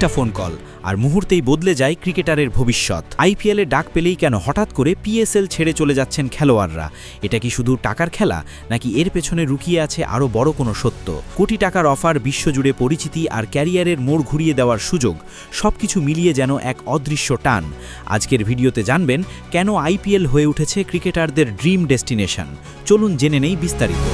একটা phone call আর মুহূর্তেই বদলে যায় ক্রিকেটারের ভবিষ্যৎ। আইপিএলে ডাক পেলেই কেন হঠাৎ করে পিএসএল ছেড়ে চলে যাচ্ছেন খেলোয়াড়রা? এটা কি শুধু টাকার খেলা, নাকি এর পেছনে লুকিয়ে আছে আরও বড় কোনো সত্য? কোটি টাকার অফার, বিশ্বজুড়ে পরিচিতি আর ক্যারিয়ারের মোড় ঘুরিয়ে দেওয়ার সুযোগ, সবকিছু মিলিয়ে যেন এক অদৃশ্য টান। আজকের ভিডিওতে জানবেন কেন আইপিএল হয়ে উঠেছে ক্রিকেটারদের ড্রিম ডেস্টিনেশন। চলুন জেনে নেই বিস্তারিত।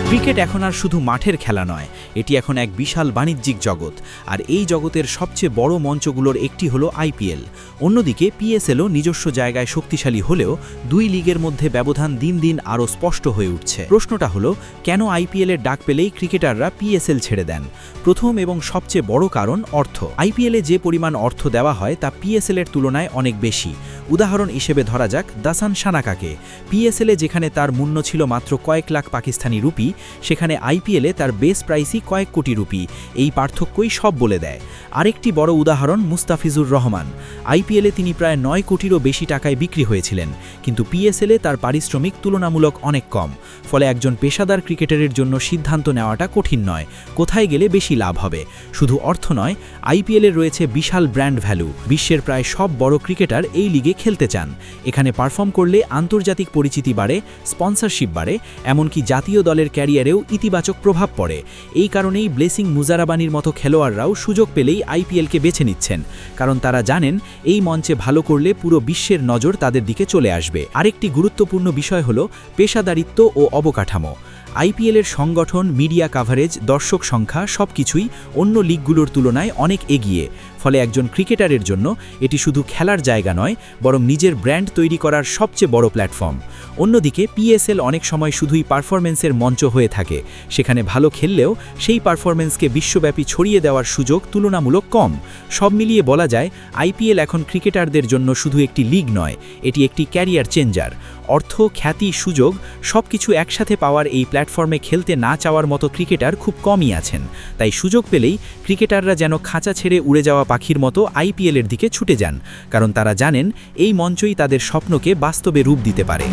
ক্রিকেট এখন আর শুধু মাঠের খেলা নয়, এটি এখন এক বিশাল বাণিজ্যিক জগৎ, আর এই জগতের সবচেয়ে বড় মঞ্চগুলোর একটি হলো আইপিএল। অন্যদিকে পিএসএলও নিজস্ব জায়গায় শক্তিশালী হলেও দুই লিগের মধ্যে ব্যবধান দিন দিন আরও স্পষ্ট হয়ে উঠছে। প্রশ্নটা হলো, কেন আইপিএলের ডাক পেলেই ক্রিকেটাররা পিএসএল ছেড়ে দেন? প্রথম এবং সবচেয়ে বড় কারণ অর্থ। আইপিএলে যে পরিমাণ অর্থ দেওয়া হয় তা পিএসএলের তুলনায় অনেক বেশি। উদাহরণ হিসেবে ধরা যাক দাসান সানাকাকে। পিএসএলে যেখানে তার মূল্য ছিল মাত্র কয়েক লাখ পাকিস্তানি রুপি, সেখানে আইপিএলে তার বেস প্রাইসই কয়েক কোটি রুপি। এই পার্থক্যই সব বলে দেয়। আরেকটি বড় উদাহরণ মুস্তাফিজুর রহমান। আইপিএলে তিনি প্রায় 9 কোটিরও বেশি টাকায় বিক্রি হয়েছিলেন, কিন্তু পিএসএলে তার পারিশ্রমিক তুলনামূলক অনেক কম। ফলে একজন পেশাদার ক্রিকেটারের জন্য সিদ্ধান্ত নেওয়াটা কঠিন নয়, কোথায় গেলে বেশি লাভ হবে। শুধু অর্থ নয়, আইপিএলের রয়েছে বিশাল ব্র্যান্ড ভ্যালু। বিশ্বের প্রায় সব বড় ক্রিকেটার এই লিগে খেলতে চান। এখানে পারফর্ম করলে আন্তর্জাতিক পরিচিতি বাড়ে, স্পন্সরশিপ বাড়ে, এমনকি জাতীয় দলের ক্যারিয়ারেও ইতিবাচক প্রভাব পড়ে। এই কারণেই ব্লেসিং মুজারাবানির মতো খেলোয়াড়রাও সুযোগ পেলেই আইপিএলকে বেছে নিচ্ছেন, কারণ তারা জানেন এই মঞ্চে ভালো করলে পুরো বিশ্বের নজর তাদের দিকে চলে আসবে। আরেকটি গুরুত্বপূর্ণ বিষয় হলো পেশাদারিত্ব ও অবকাঠামো। আইপিএলের সংগঠন, মিডিয়া কাভারেজ, দর্শক সংখ্যা সবকিছুই অন্য লিগগুলোর তুলনায় অনেক এগিয়ে। ফলে একজন ক্রিকেটারের জন্য এটি শুধু খেলার জায়গা নয়, বরং নিজের ব্র্যান্ড তৈরি করার সবচেয়ে বড় প্ল্যাটফর্ম। অন্যদিকে পিএসএল অনেক সময় শুধুই পারফরম্যান্সের মঞ্চ হয়ে থাকে। সেখানে ভালো খেললেও সেই পারফরম্যান্সকে বিশ্বব্যাপী ছড়িয়ে দেওয়ার সুযোগ তুলনামূলক কম। সব মিলিয়ে বলা যায়, আইপিএল এখন ক্রিকেটারদের জন্য শুধু একটি লিগ নয়, এটি একটি ক্যারিয়ার চেঞ্জার। অর্থ, খ্যাতি, সুযোগ সবকিছু একসাথে পাওয়ার এই প্ল্যাটফর্মে খেলতে না চাওয়ার মতো ক্রিকেটার খুব কমই আছেন। তাই সুযোগ পেলেই ক্রিকেটাররা যেন খাঁচা ছেড়ে উড়ে যাওয়া পাখির মতো আইপিএলের দিকে ছুটে যান, কারণ তারা জানেন এই মঞ্চই তাদের স্বপ্নকে বাস্তবে রূপ দিতে পারে।